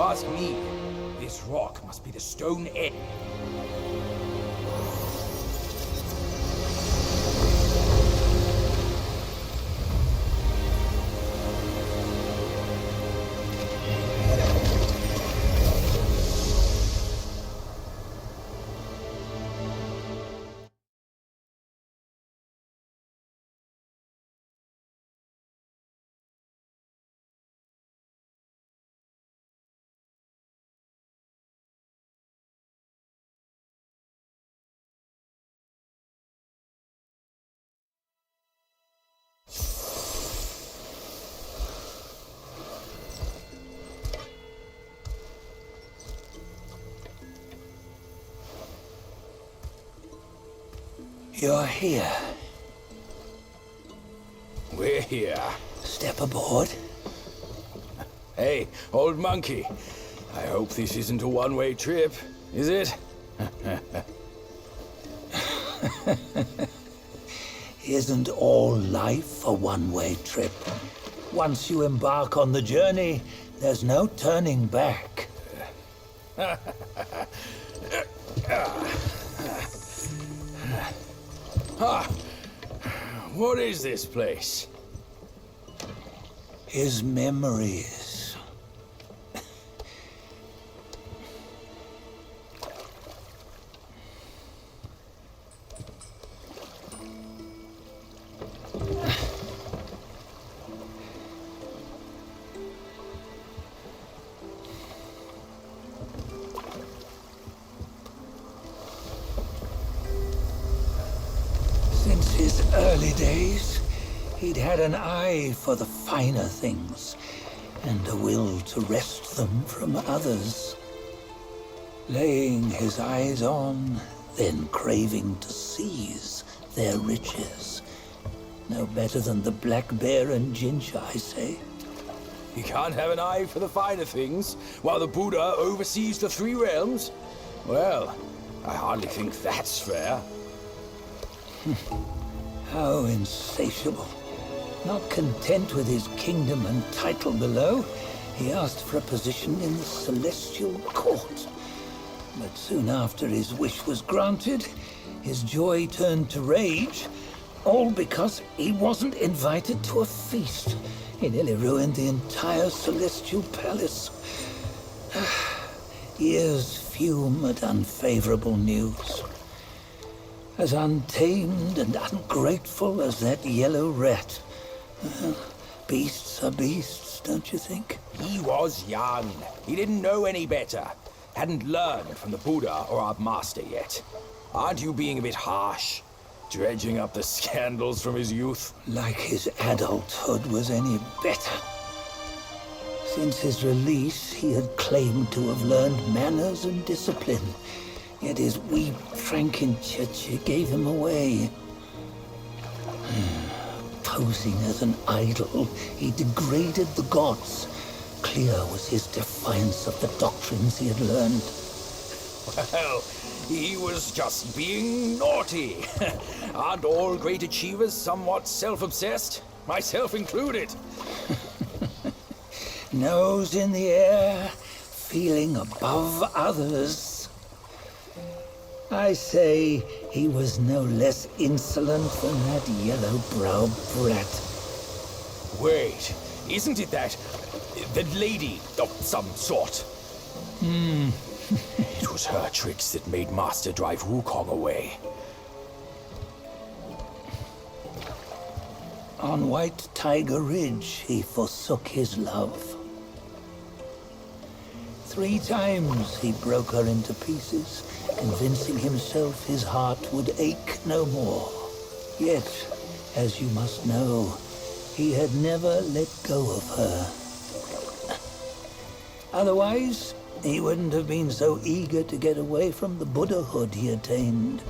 ask me, this rock must be the stone edge. You're here. We're here. Step aboard. Hey, old monkey. I hope this isn't a one-way trip, is it? Isn't all life a one-way trip? Once you embark on the journey, there's no turning back. What is this place? His memories. Since his early days, he'd had an eye for the finer things, and a will to wrest them from others. Laying his eyes on, then craving to seize their riches. No better than the black bear and ginger, I say. You can't have an eye for the finer things, while the Buddha oversees the three realms? Well, I hardly think that's fair. How insatiable. Not content with his kingdom and title below, he asked for a position in the celestial court. But soon after his wish was granted, his joy turned to rage, all because he wasn't invited to a feast. He nearly ruined the entire celestial palace. Ears fume at unfavorable news. As untamed and ungrateful as that yellow rat. Beasts are beasts, don't you think? He was young. He didn't know any better. Hadn't learned from the Buddha or our master yet. Aren't you being a bit harsh? Dredging up the scandals from his youth? Like his adulthood was any better. Since his release, he had claimed to have learned manners and discipline. Yet his weak Frankenchurch gave him away. Posing as an idol, he degraded the gods. Clear was his defiance of the doctrines he had learned. Well, he was just being naughty. Aren't all great achievers somewhat self-obsessed? Myself included. Nose in the air, feeling above others. I say he was no less insolent than that yellow-browed brat. Wait, isn't it that lady of some sort? It was her tricks that made Master drive Wukong away. On White Tiger Ridge, he forsook his love. 3 times he broke her into pieces, convincing himself his heart would ache no more. Yet, as you must know, he had never let go of her. Otherwise, he wouldn't have been so eager to get away from the Buddhahood he attained.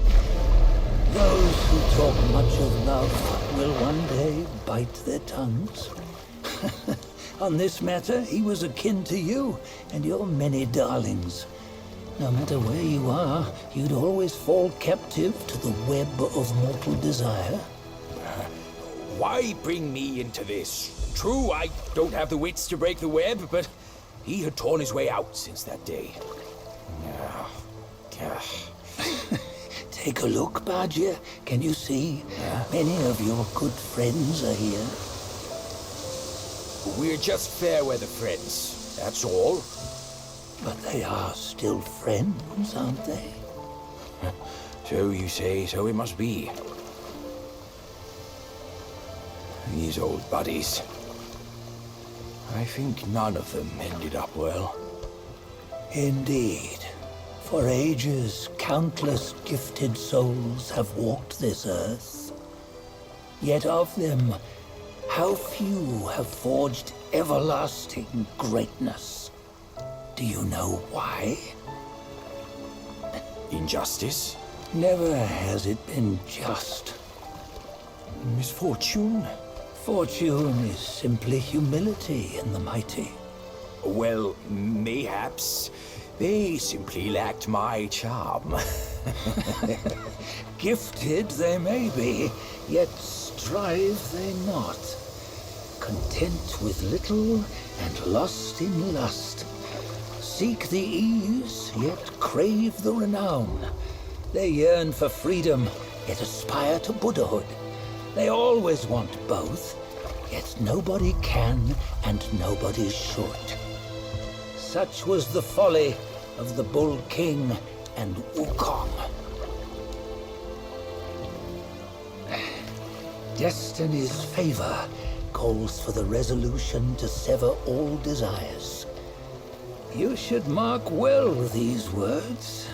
Those who talk much of love will one day bite their tongues. On this matter, he was akin to you and your many darlings. No matter where you are, you'd always fall captive to the web of mortal desire. Why bring me into this? True, I don't have the wits to break the web, but He had torn his way out since that day. Take a look, Badger. Can you see? Many of your good friends are here. We're just fair weather friends, that's all. But they are still friends, aren't they? So you say, so it must be. These old buddies. I think none of them ended up well. Indeed. For ages, countless gifted souls have walked this earth. Yet of them, how few have forged everlasting greatness? Do you know why? Injustice? Never has it been just. Misfortune? Fortune is simply humility in the mighty. Well, mayhaps. They simply lacked my charm. Gifted they may be, yet strive they not. Content with little and lost in lust. Seek the ease, yet crave the renown. They yearn for freedom, yet aspire to Buddhahood. They always want both, yet nobody can and nobody should. Such was the folly of the Bull King and Wukong. Destiny's favor calls for the resolution to sever all desires. You should mark well these words.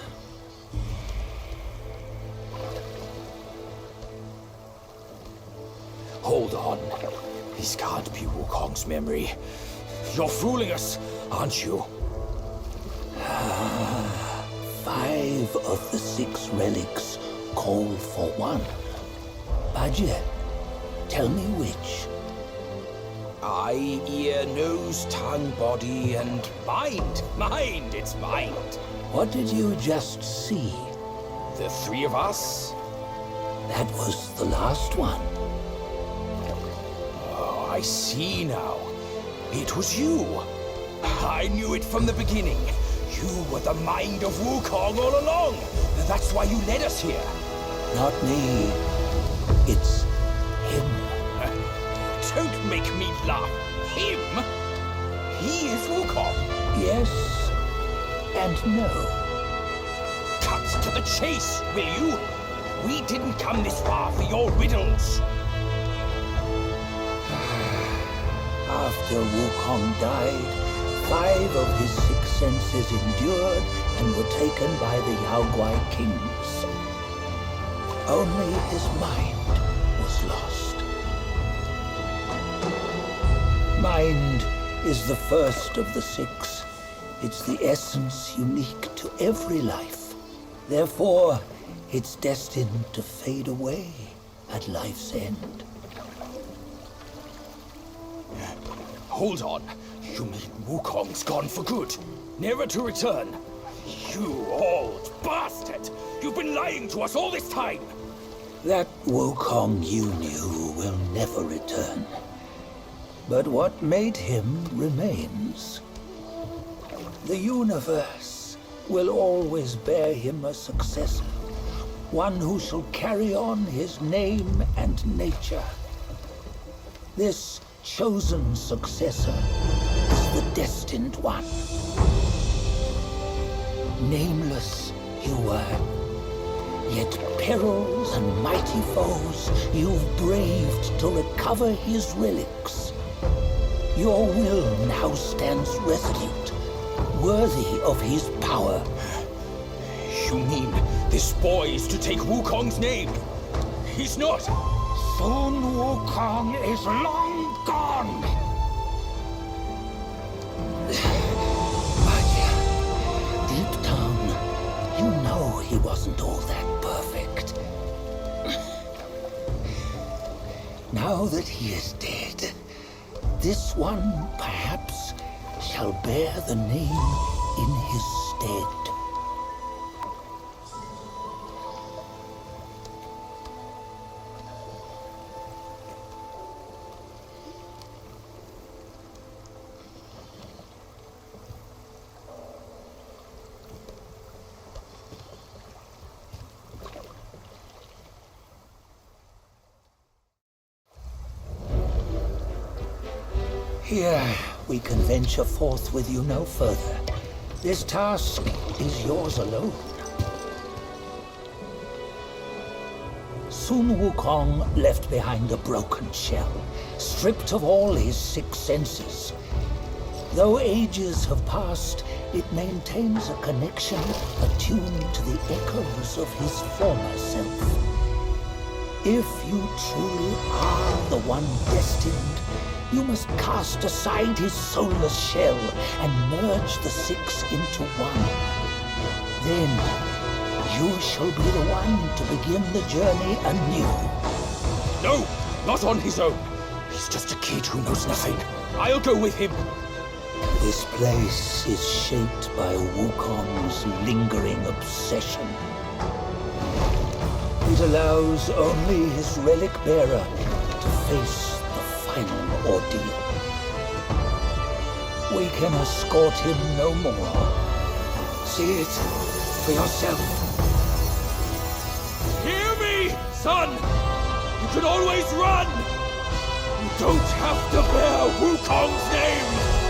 Hold on. This can't be Wukong's memory. You're fooling us, aren't you? 5 of the 6 relics call for one. Badger, tell me which. Eye, ear, nose, tongue, body, and mind. Mind, it's mind. What did you just see? The 3 of us? That was the last one. Oh, I see now. It was you. I knew it from the beginning. You were the mind of Wukong all along. That's why you led us here. Not me. It's him. Don't make me laugh. Him? He is Wukong. Yes and no. Cut to the chase, will you? We didn't come this far for your riddles. After Wukong died, 5 of his 6 senses endured and were taken by the Yaoguai kings. Only his mind was lost. Mind is the first of the 6. It's the essence unique to every life. Therefore, it's destined to fade away at life's end. Hold on. You mean Wukong's gone for good? Never to return? You old bastard! You've been lying to us all this time! That Wukong you knew will never return. But what made him remains. The universe will always bear him a successor. One who shall carry on his name and nature. This chosen successor is the Destined One. Nameless you were, yet perils and mighty foes you've braved to recover his relics. Your will now stands resolute, worthy of his power. You mean this boy is to take Wukong's name? He's not! Sun Wukong is long gone! But deep down, you know he wasn't all that perfect. Now that he is dead, this one, perhaps, shall bear the name in his stead. Here, we can venture forth with you no further. This task is yours alone. Soon Wukong left behind a broken shell, stripped of all his 6 senses. Though ages have passed, it maintains a connection attuned to the echoes of his former self. If you truly are the one destined, you must cast aside his soulless shell and merge the 6 into one. Then, you shall be the one to begin the journey anew. No, not on his own. He's just a kid who knows nothing. I'll go with him. This place is shaped by Wukong's lingering obsession. It allows only his relic bearer to face the final ordeal. We can escort him no more. See it for yourself. Hear me, son! You can always run! You don't have to bear Wukong's name!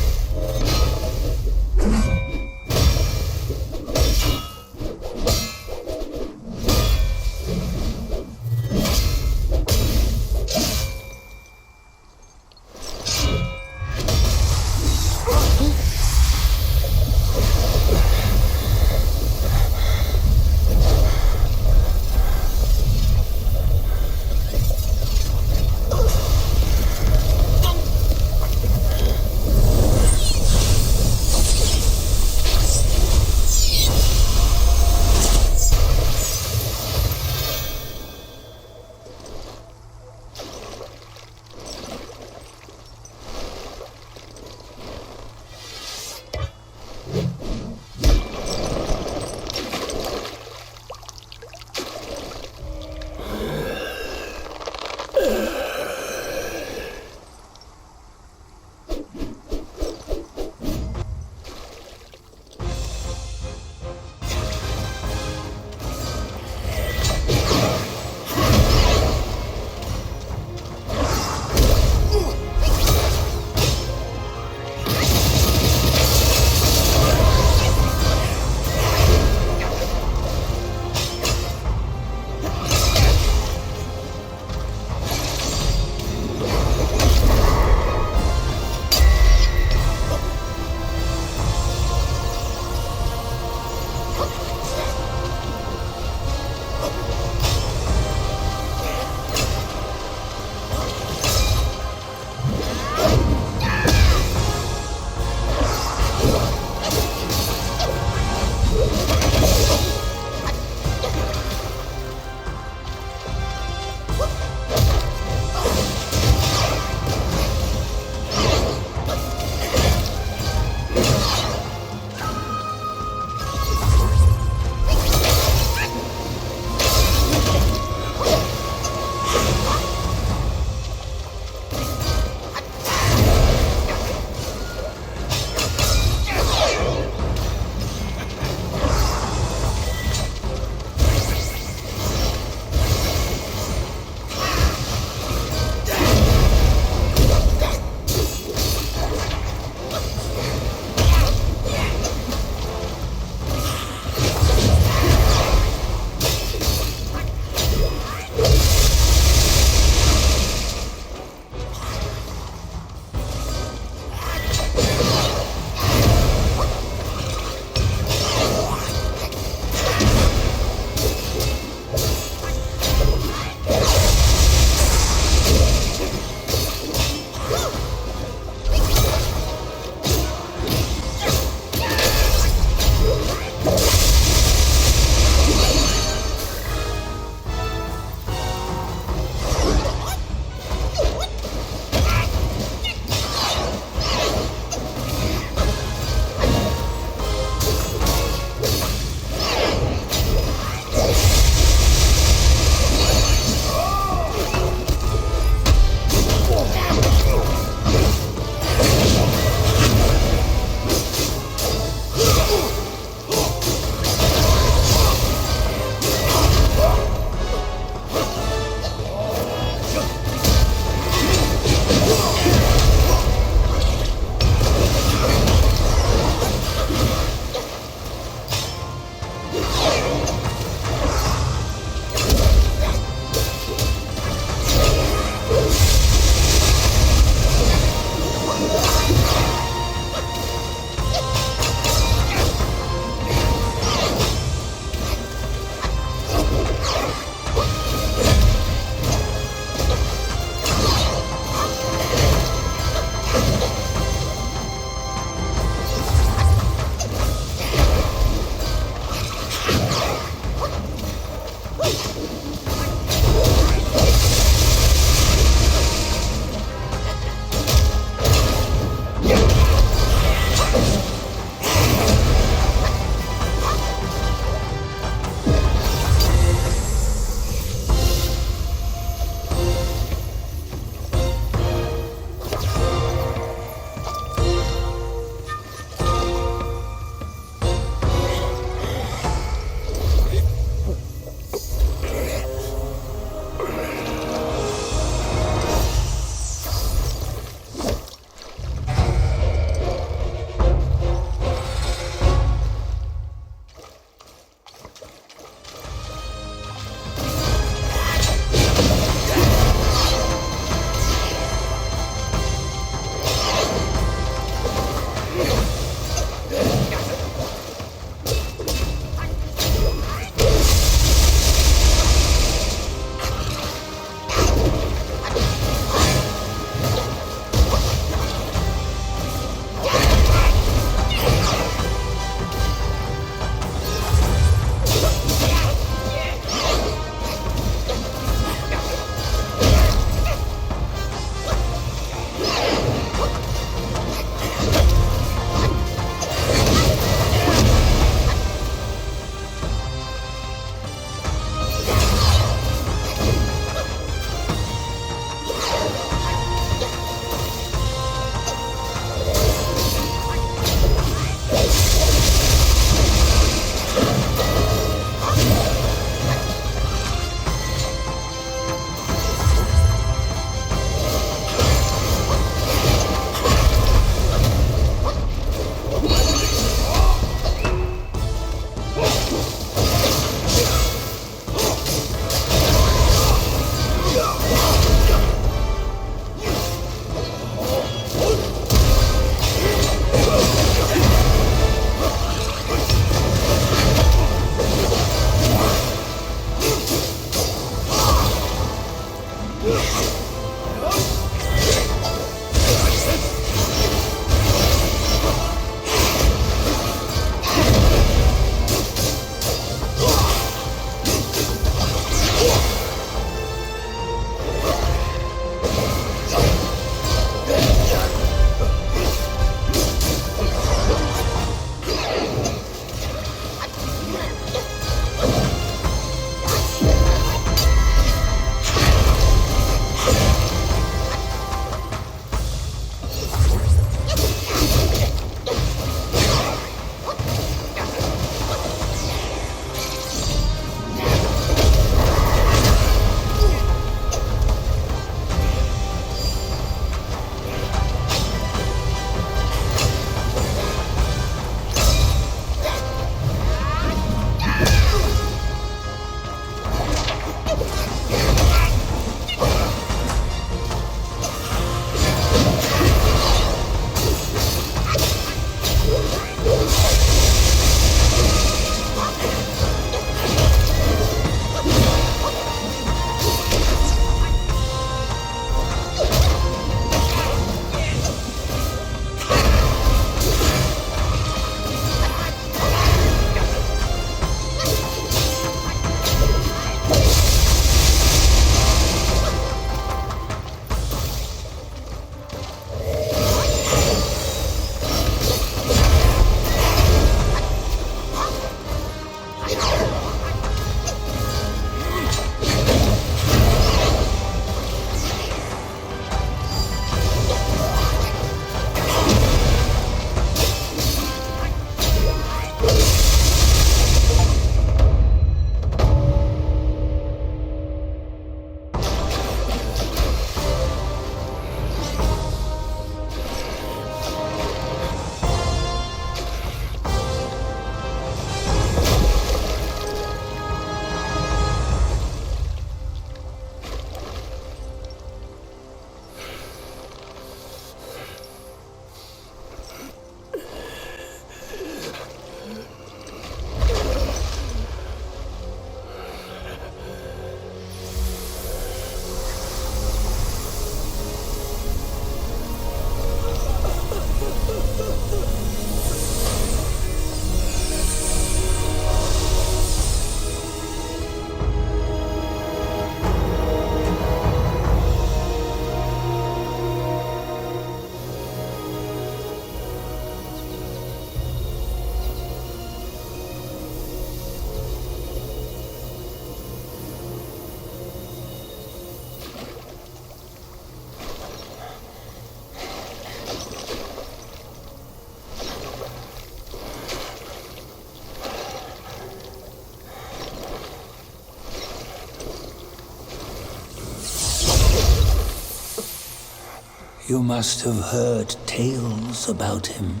You must have heard tales about him.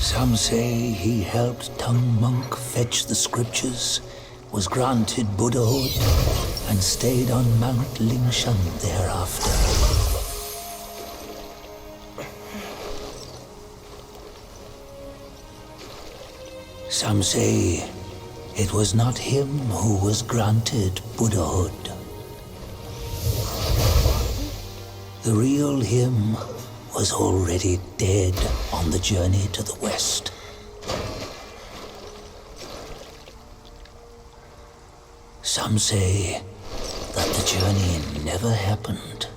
Some say he helped Tung Monk fetch the scriptures, was granted Buddhahood, and stayed on Mount Lingshan thereafter. Some say it was not him who was granted Buddhahood. The real him was already dead on the journey to the west. Some say that the journey never happened.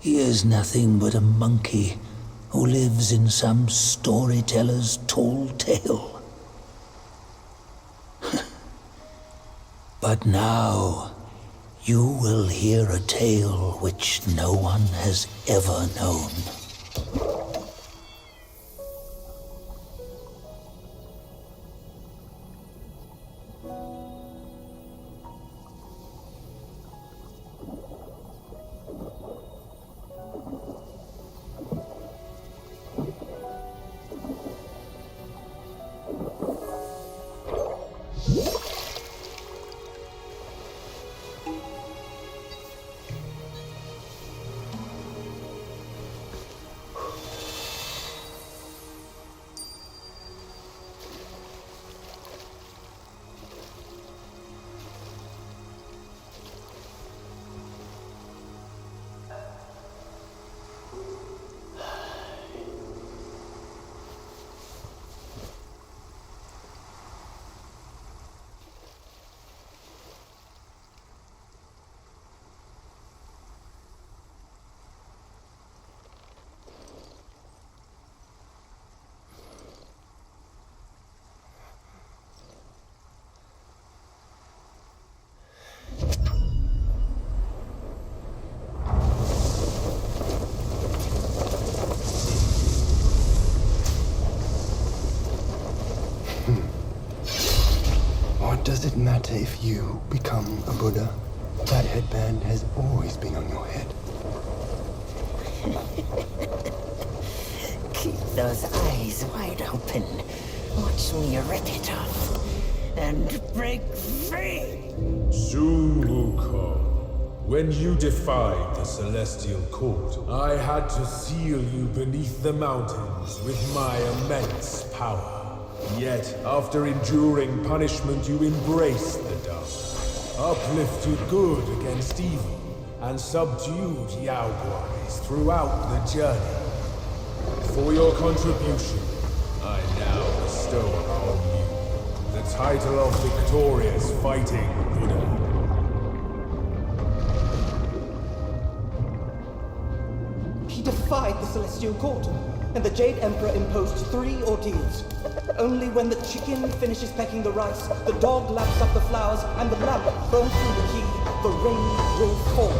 He is nothing but a monkey who lives in some storyteller's tall tale. But now, you will hear a tale which no one has ever known. What does it matter if you become a Buddha? That headband has always been on your head. Keep those eyes wide open. Watch me rip it off and break free. Soon, Wukong. When you defied the Celestial Court, I had to seal you beneath the mountains with my immense power. Yet, after enduring punishment, you embraced the dark, uplifted good against evil, and subdued Yaoguais throughout the journey. For your contribution, I now bestow upon you the title of Victorious Fighting Buddha. He defied the Celestial Court, and the Jade Emperor imposed 3 ordeals. Only when the chicken finishes pecking the rice, the dog laps up the flowers, and the lamp burns through the key, the rain will fall.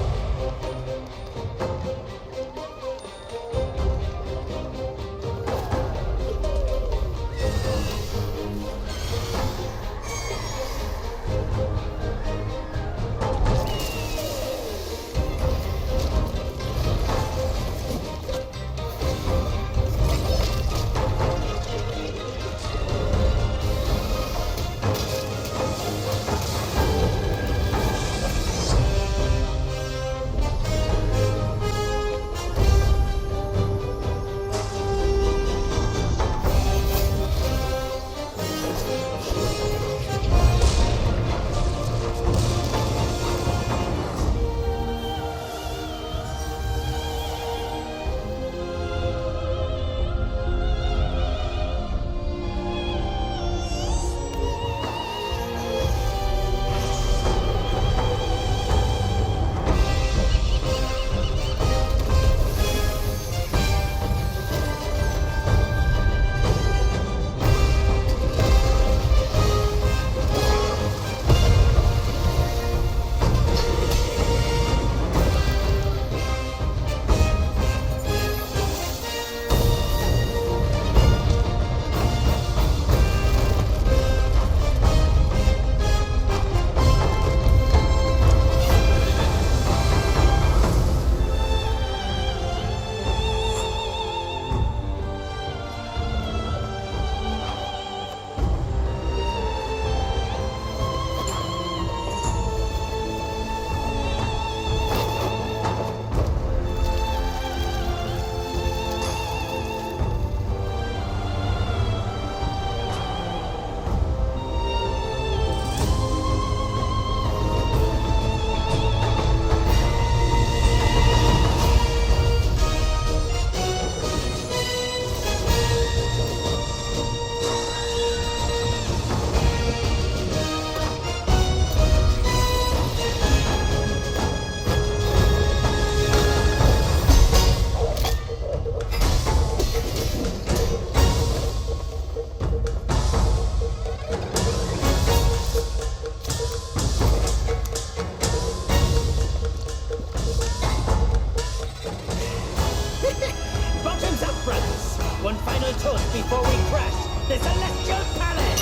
final toast before we crash the Celestial Palace!